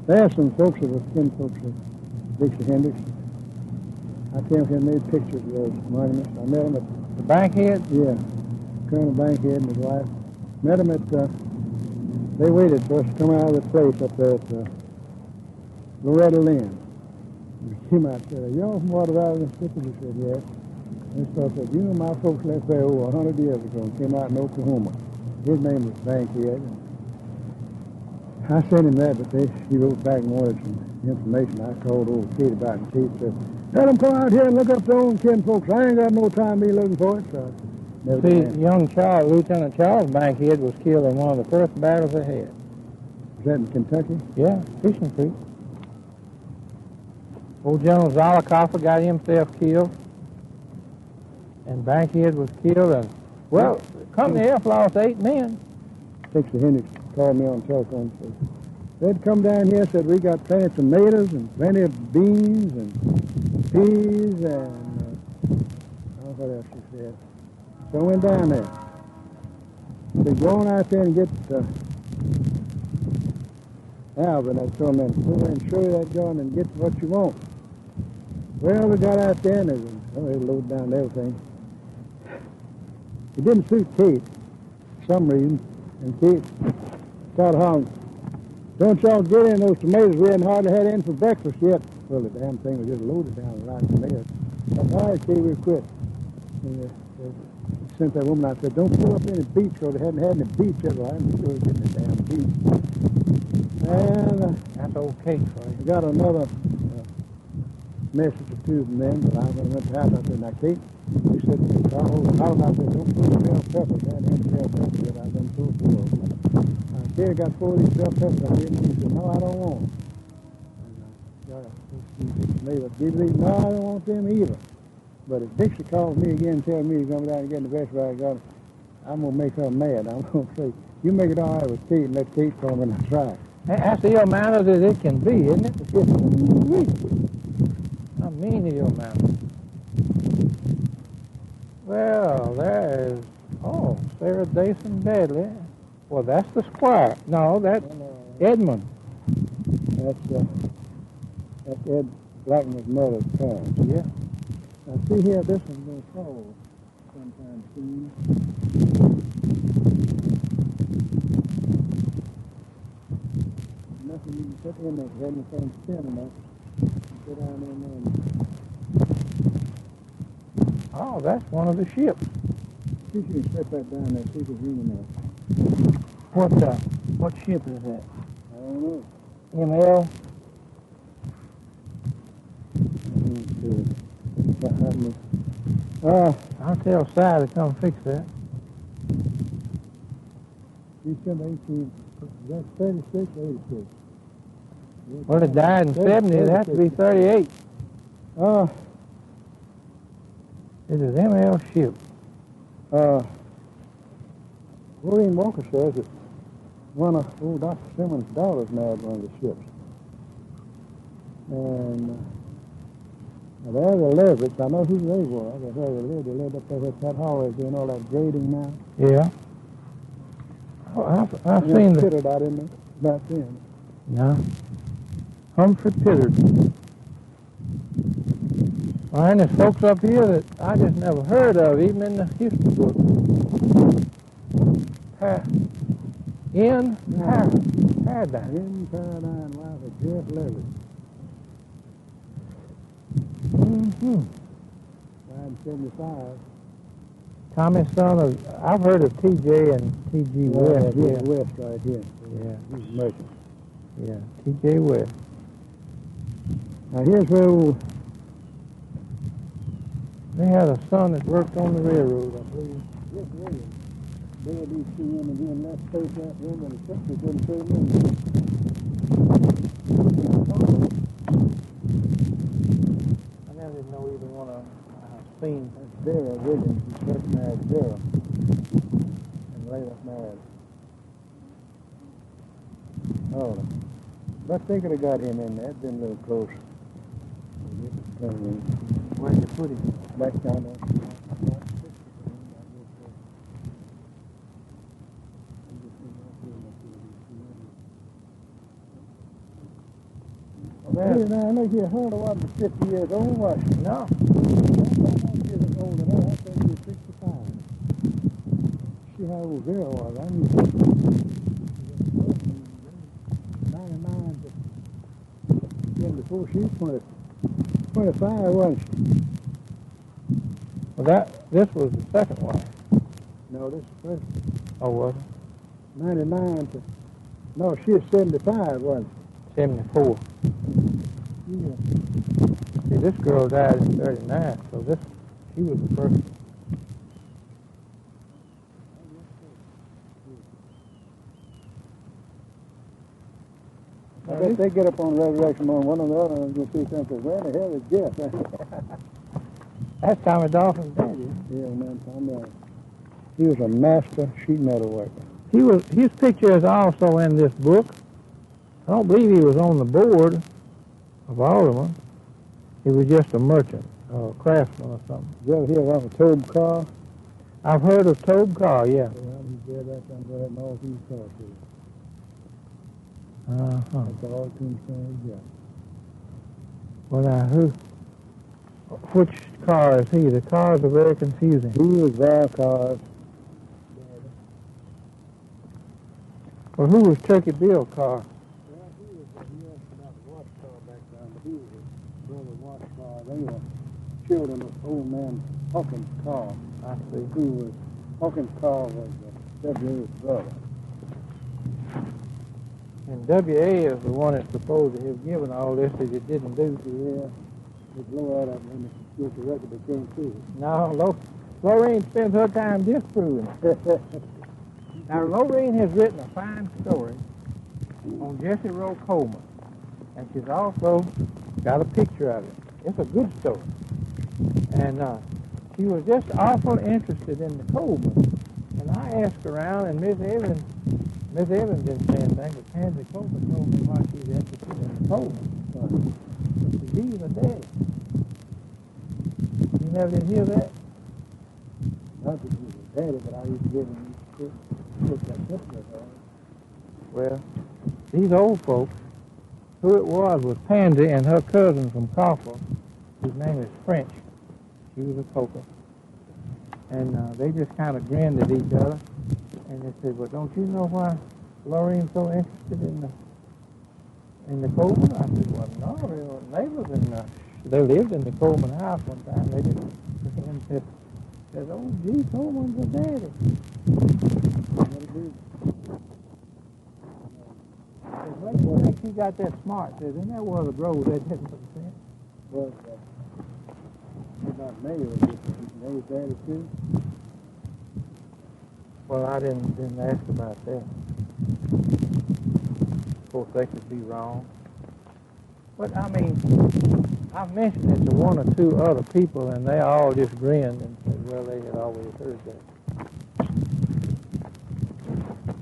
There are some folks that were kin folks of Dixie Hendricks. I came here and made pictures of those monuments. I met him at The Bankhead? Yeah, Colonel Bankhead and his wife. Met him at, they waited for us to come out of the place up there at Loretta Lynn. We came out there, y'all from Water Valley, Mississippi? He said, yes. And so I said, you know, my folks left there over 100 years ago and came out in Oklahoma. His name was Bankhead. I sent him that, but he wrote back and wanted some information. I called old Kate about it, and Kate said, let them come out here and look up their own kin folks. I ain't got no time to be looking for it. So see, young Charles, Lieutenant Charles Bankhead was killed in one of the first battles they had. Was that in Kentucky? Yeah, Fishing Creek. Old General Zollicoffer got himself killed, and Bankhead was killed, and, well, Company F lost 8 men. Dixie Hendricks called me on the telephone and said, they'd come down here and said, we got plenty of tomatoes and plenty of beans and peas and, what else she said. So I went down there. She said, go on out there and get Alvin. I told him, go ahead and show you that gun and get what you want. Well, we got out there and they loaded down everything. It didn't suit Kate for some reason. And Kate started hollering, don't y'all get in those tomatoes. We hadn't hardly had any for breakfast yet. Well, the damn thing was just loaded down with a lot of tomatoes. I said, all right, Kate, we'll quit. And sent that woman out there, don't pull up any beets, because they hadn't had any beets yet. Well, I didn't sure get the damn beets. And that's okay for you. I got another message or two from them, but I went to the house. I said, now, Kate, he said, Carl, I said, don't pull bell peppers. I hadn't had bell peppers yet. I've been pulled for them. Kate got 4 of these bell peppers. I didn't. He said, no, I don't want them. Maybe give these. No, I don't want them either. But if Dixie calls me again and tells me he's going down and get the best I got, I'm going to make her mad. I'm going to say, you make it all right with Kate and let Kate call me and I'll try. That's the ill manners as it can be, isn't it? How mean is your manners? Well, there's, Sarah Dixon Baddly. Well, that's the squire. No, that's Edmon. That's Ed Blackman's mother's parents. Yeah. Now, see here, this one's going to fall sometime soon. Nothing you can put in there, because anything thin enough. Put down in there. Oh, that's one of the ships. See if you can set that down there, see if it's in there. What ship is that? I don't know. M.L. I'll tell Si to come fix that. December 18th, that's 36 or 86? Well, it died in 70, it'd have to be 38. It is M.L. Shipp. William Walker says that one of old Dr. Simmons' daughters married one of the ships. And there's the Leverets. I know who they were. They lived up there at that hallway doing all that grading now. Yeah. Oh, I've seen the... Pittered out in there back then. No. Humphrey Pittered. Well, and there's folks up here that I just never heard of, even in the history book. In Paradine. In Paradine, wife of Jeff Leverett. Mm-hmm. Died in 75. Tommy's son of, I've heard of T.J. and T.G. West. Yeah, West right here. Yeah. He's a merchant. Yeah, T.J. West. Now here's where they had a son that worked on the railroad, I believe. Yes, Williams. They had these two women here in that space, that room, and the secretary couldn't fit them in. I never didn't know either one of them. I've seen. That's Vera Williams. His first married Vera. later married. Oh, but they could have got him in there. Been a little close. Where did you put him? Back down there. Well, now, I know your hunter wasn't 50 years old, was she? No. She was older than that. I think she was 65. See how old Vera was. I knew 99 to then before she was 25, wasn't she? Well, this was the second wife. No, this is the first. Oh, was it? 99 to, no, she was 75, wasn't she? 74. Yeah. See, this girl died in 39, so she was the first. I bet they get up on resurrection on one or the other and you'll see something. Where the hell is Jeff? That's Tommy Dawson's daddy. Yeah, man, Tommy. He was a master sheet metal worker. His picture is also in this book. I don't believe he was on the board of Alderman. He was just a merchant, or a craftsman or something. Did you ever hear of a Tobe Carr? I've heard of Tobe Carr, yeah. Yeah, he's dead right down there at Northeast Crossroads. Uh-huh. That's all tombstones, yeah. Well, now, which Carr is he? The Carrs are very confusing. He was Val Carr's. Well, who was Turkey Bill Carr? Well, he was about the watch car back down, but he was his brother watch car. They were children of old man Hawkins Carr. I see. Who was, Hawkins Carr was W.A.'s brother. And W.A. is the one that's supposed to have given all this that it didn't do. Yeah, they blow out of him and the record they came to. No, Lorraine spends her time disproving it. Now, Lorraine has written a fine story on Jesse Rowe Coleman, and she's also got a picture of it. It's a good story. And she was just awful interested in the Coleman. And I asked around, and Miss Evans didn't say anything, but Pansy Coleman told me why she was interested in the Coleman. He's a daddy. You never did hear that? Not that he was a daddy, but I used to give him that picture of her. Well, these old folks, who it was Pansy and her cousin from Coffle, whose name is French. She was a poker. And they just kind of grinned at each other. And they said, well, don't you know why Lorraine's so interested in the Coleman? I said, well, no, they were neighbors, and they lived in the Coleman house one time. They just said, oh, gee, Coleman's a daddy. What do you think she got that smart? Says, isn't that one of the bros that didn't understand? Well, he's not married with his daddy too. Well, I didn't ask about that. Of course, they could be wrong. But, I mean, I mentioned it to one or two other people, and they all just grinned and said, well, they had always heard that.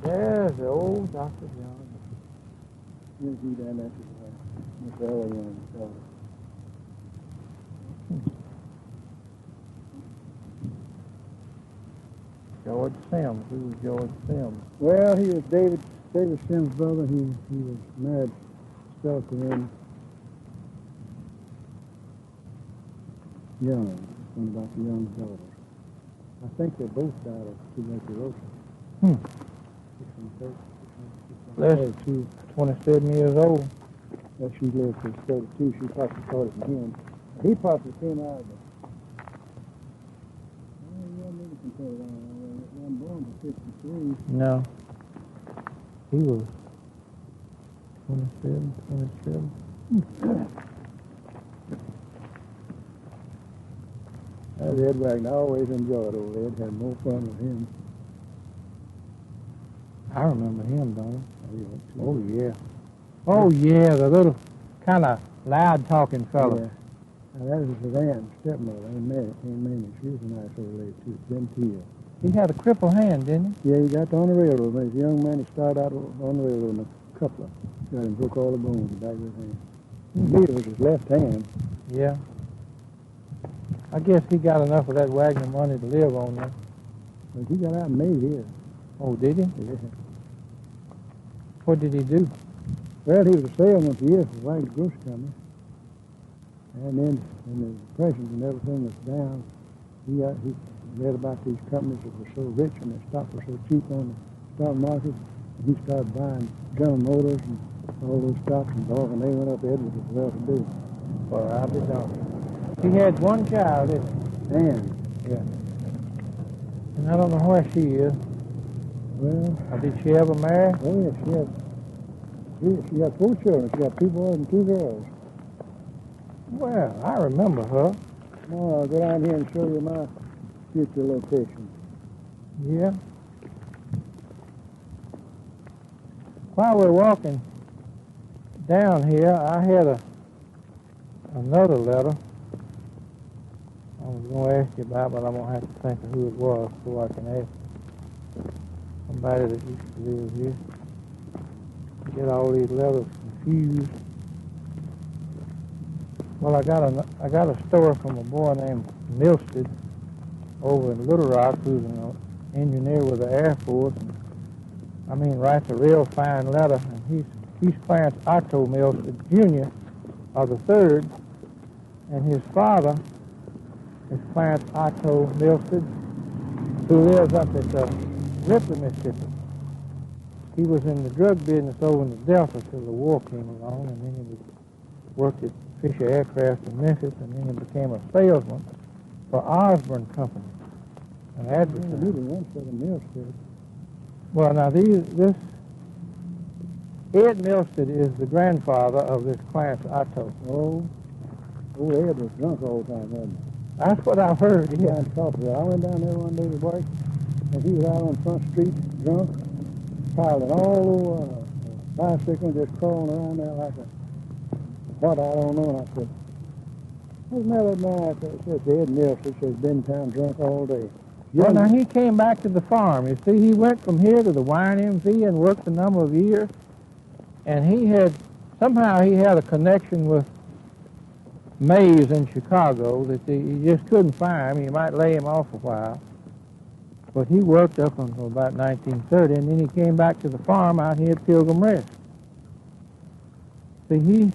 There's the old Dr. John. He'll be down there to Mr. Elliott. George Sims. Who was George Sims? Well, he was David Sims' brother. He was married to Stella Williams. Young, one about the young daughter. I think they both died of tuberculosis. Les, 27 years old. Well, she lived to 32. She possibly caught it from him. He possibly came out of it. I'm born to 53. No. He was 27. That's Ed Wagner. I always enjoyed old Ed. Had more fun with him. I remember him, don't I? Oh, yeah. Oh, yeah, the little kind of loud-talking fella. Yeah. Now, that was his aunt, stepmother, Aunt Mamie. She was a nice old lady, too. Genteel. He had a crippled hand, didn't Yeah, he got on the railroad. When he was a young man, he started out on the railroad in a coupler. Got him, broke all the bones in the back of his hand. It was his left hand. he? Yeah. I guess he got enough of that Wagner money to live on there. But he got out and made here. Oh, did he? Yeah. What did he do? Well, he was a salesman for years for Wagner Grocery Company. And then, when the depressions and everything was down, he read about these companies that were so rich and their stock was so cheap on the stock market. And he started buying General Motors and all those stocks and all, and they went up. Edward was well-to-do. Well, I'll be darned. He had one child, didn't he? And, Yeah. And I don't know where she is. well, Or did she ever marry? oh yeah, she had 4 children. She had 2 boys and 2 girls. Well, I remember her. No, I'll go down here and show you my future location. Yeah. While we're walking down here, I had another letter I was going to ask you about, but I'm going to have to think of who it was before I can ask somebody that used to live here. I get all these letters confused. Well, I got a story from a boy named Milstread over in Little Rock, who's an engineer with the Air Force. And, writes a real fine letter. And he's Clarence Otto Milstread Jr., or the third, and his father is Clarence Otto Milstread, who lives up at Ripley, Mississippi. He was in the drug business over in the Delta till the war came along, and then he worked at Fisher Aircraft in Memphis, and then he became a salesman for Osborne Company, an advertiser. Well, now this Ed Milstread is the grandfather of this Clarence Otto. Oh, Ed was drunk all the time, wasn't he? That's what I've heard. Yeah, I went down there one day to work, and he was out on Front Street drunk, piling all over bicycle, just crawling around there like what I don't know. And I said, what's the matter with my? I said, Ed Milstread says, been in town drunk all day. Well, now he came back to the farm. You see, he went from here to the YMV and worked a number of years, and he had a connection with Mays in Chicago that you just couldn't find him. You might lay him off a while. But he worked up until about 1930, and then he came back to the farm out here at Pilgrim Rest. See,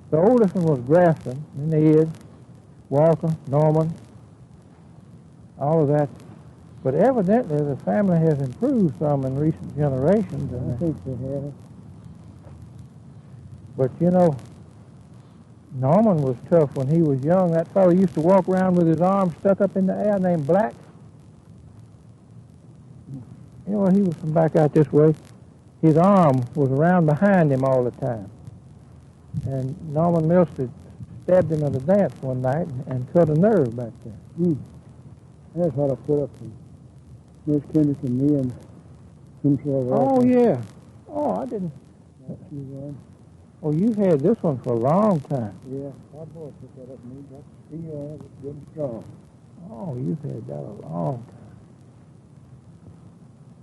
the oldest one was Grafton, and Ed, Walker, Norman, all of that. But evidently the family has improved some in recent generations. I think they have. But Norman was tough when he was young. That fellow used to walk around with his arms stuck up in the air named Black. He was from back out this way. His arm was around behind him all the time. And Norman Milstread stabbed him at a dance one night and cut a nerve back there. That's what I put up with Miss Kendrick and me and himself. Oh, yeah. Oh, I didn't. Oh, you've had this one for a long time. Yeah, my boy took that up and he got the steel on it, it's good and strong. Oh, you've had that a long time.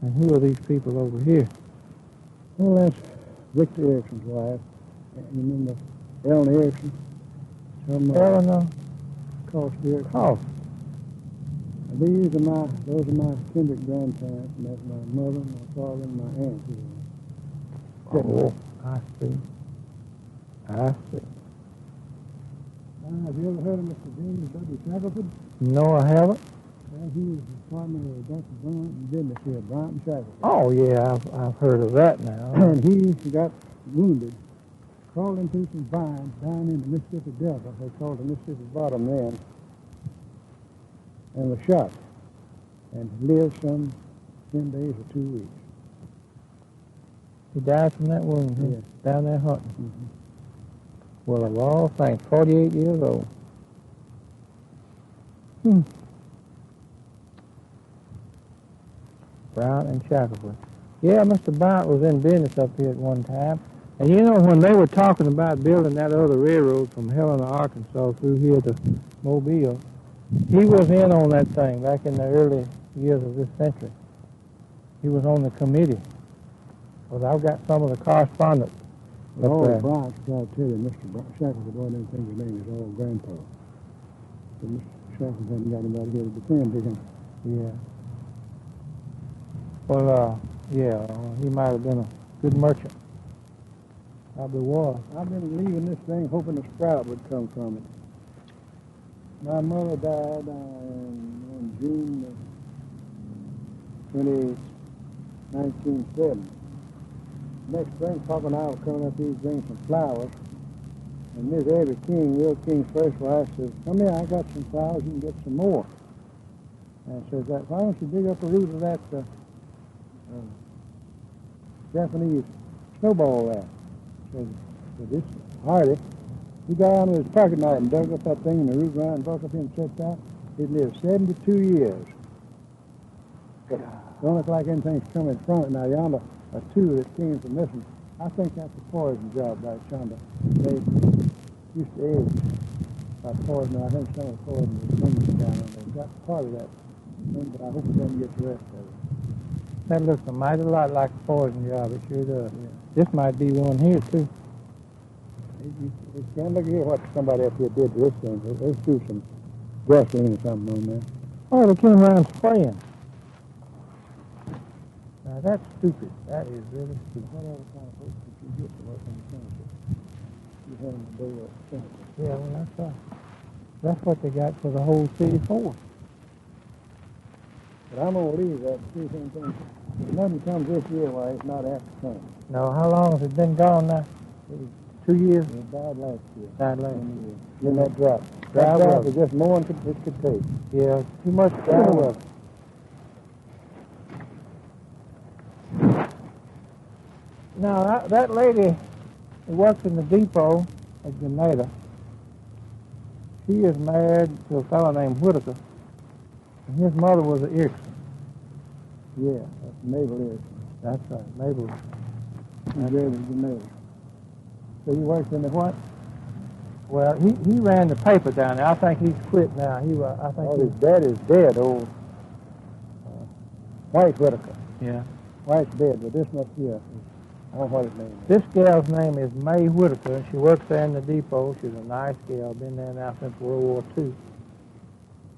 And who are these people over here? Well, that's Victor Erickson's wife. And you remember Ellen Erickson? Eleanor Cost Erickson. Cost. Those are my Kendrick grandparents, and that's my mother, my father, and my aunt. Oh, I see. Have you ever heard of Mr. James W. Shackleford? No, I haven't. Well, he was the partner of Dr. Blount and business here, Blount and Shackleford. Oh, yeah, I've heard of that now. And he got wounded, crawled into some vines down in the Mississippi Delta. They called the Mississippi Bottom then, and was shot, and lived some 10 days or 2 weeks. He died from that wound, Yeah. Down there hunting. Mm-hmm. Well, of all things, 48 years old. Blount and Shackleford. Yeah, Mr. Blount was in business up here at one time. And when they were talking about building that other railroad from Helena, Arkansas through here to Mobile, he was in on that thing back in the early years of this century. He was on the committee. But I've got some of the correspondence. All Blount, I tell you, Mr. Shackleford wasn't think his name is old grandpa. But Mr. Shackleford hadn't got anybody here to defend him. Yeah. Well, yeah, he might have been a good merchant. Probably was. I've been leaving this thing hoping a sprout would come from it. My mother died on June 28, 1970. Next spring, Papa and I were coming up here to bring some flowers. And Miss Ava King, Will King's first wife, says, "Come here, I got some flowers, you can get some more." And says, "Why don't you dig up a root of that Japanese snowball there?" Says, "This Hardy, he got out of his pocket knife and dug up that thing, and the root ran and broke up and checked out. It lived 72 years. But don't look like anything's coming from it. Now, yonder, a two that came from this one, I think that's a poison job right yonder. They used to age by poison. I think some of the poison is coming down on there. Got part of that thing, but I hope it doesn't get the rest of it. That looks a mighty lot like a poison job. It sure does. Yeah. This might be one here, too. You can't look here what somebody up here did to this thing. They threw some gasoline or something on there. Oh, they came around spraying. Now, that's stupid. That is really stupid. What other kind of folks did you get to work on the cemetery? You had them to do at the cemetery. Yeah, well, that's right. That's what they got for the whole city force. But I'm going to leave that. See if anything. If nothing comes this year, why, it's not after coming. No, how long has it been gone now? 2 years? It died last year. Died last year. Then that drop. Dry That drop weather. was just more than it could take. Yeah, too much dry weather. Now, that lady who works in the depot at Grenada, she is married to a fellow named Whitaker, and his mother was an Erickson. Yeah, that's Mabel Erickson. That's right, Mabel. She's married to Grenada. So he works in the what? Well, he ran the paper down there. I think he's quit now. I think his dad is dead, old White Whitaker. Yeah. White's dead, but this must be I don't know what his name is. This gal's name is May Whitaker, and she works there in the depot. She's a nice gal, been there now since World War II.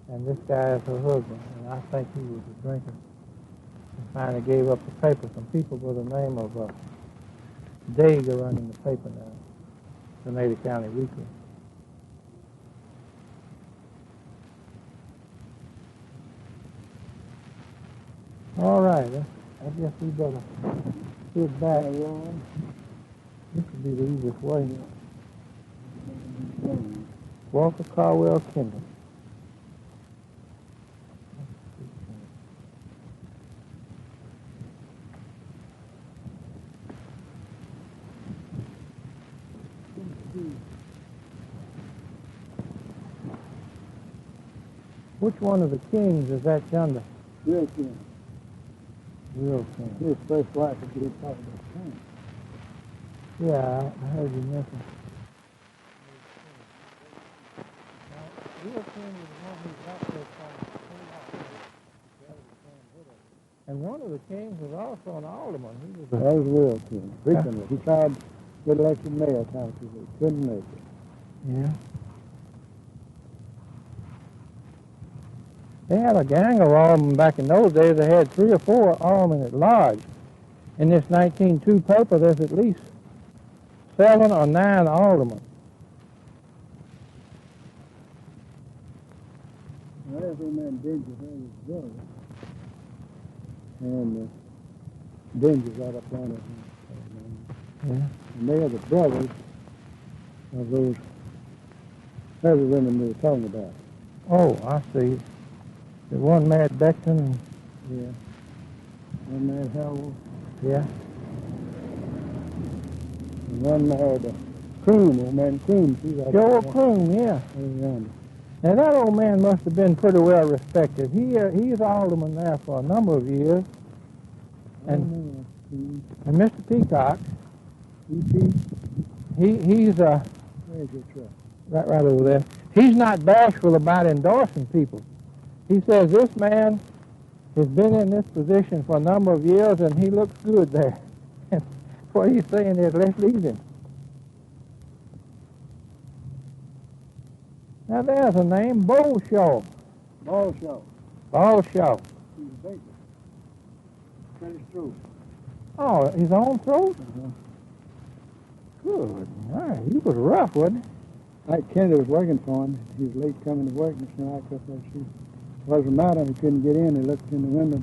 And this guy is her husband, and I think he was a drinker. He finally gave up the paper. Some people by the name of Dave are running the paper now, Grenada County Weekly. All right, I guess we better sit back. This would be the easiest way. Walker Carwell Kendrick. Which one of the kings is that yonder? Real king. Real king. His first wife was getting talking about king. Yeah, I heard you mention. Now, real king is the one who's not so and one of the kings was also an alderman. He was That was real king. Recently, he tried to get elected mayor time, but he couldn't make it. Yeah. They had a gang of aldermen back in those days. They had 3 or 4 aldermen at large. In this 1902 paper, there's at least 7 or 9 aldermen. Well, there's old man Dinges, there his brother. And Dinges right up on it. Yeah. And they are the brothers of those other women we were talking about. Oh, I see. The one married Backstone. Yeah. One married Howell. Yeah. And one married Croom, old man Croom. Joel Croom, yeah. Now that old man must have been pretty well respected. He's alderman there for a number of years. And Mr. Peacock, he's where's your truck? right over there. He's not bashful about endorsing people. He says this man has been in this position for a number of years, and he looks good there. What he's saying is, let's leave him. Now there's a name, Bolshaw. Balshaw. Bolshaw. He's a baker. Cut his throat. Oh, his own throat? Uh-huh. Good. All right, he was rough, wasn't he? Like Kendrick was working for him. He was late coming to work, and he said, I cut that sheet. Was the matter? He couldn't get in. He looked in the window.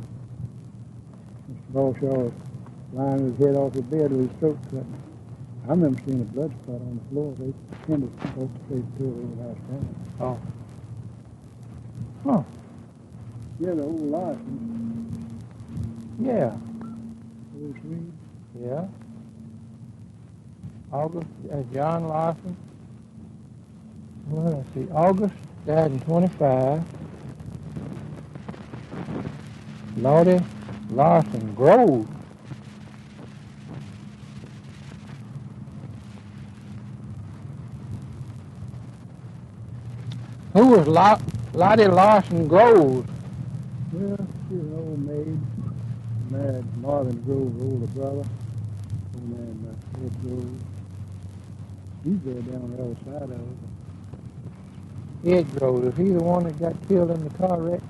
Mr. Balshaw was lying with his head off the bed with his throat cut. I remember seeing a blood spot on the floor. Kendrick supposed to say to it over the house down. Oh. Huh. Yeah, the old Larson. Yeah. Old Swede. Yeah. August, John Larson. Well, let's see. August died in 25. Lottie Larson Grove. Who was Lottie Larson Groves? Well, she's an old maid. Married Marvin Grove's older brother. And then Ed Grove. He's there down the other side of it. Ed Groves. Is he the one that got killed in the car wreck?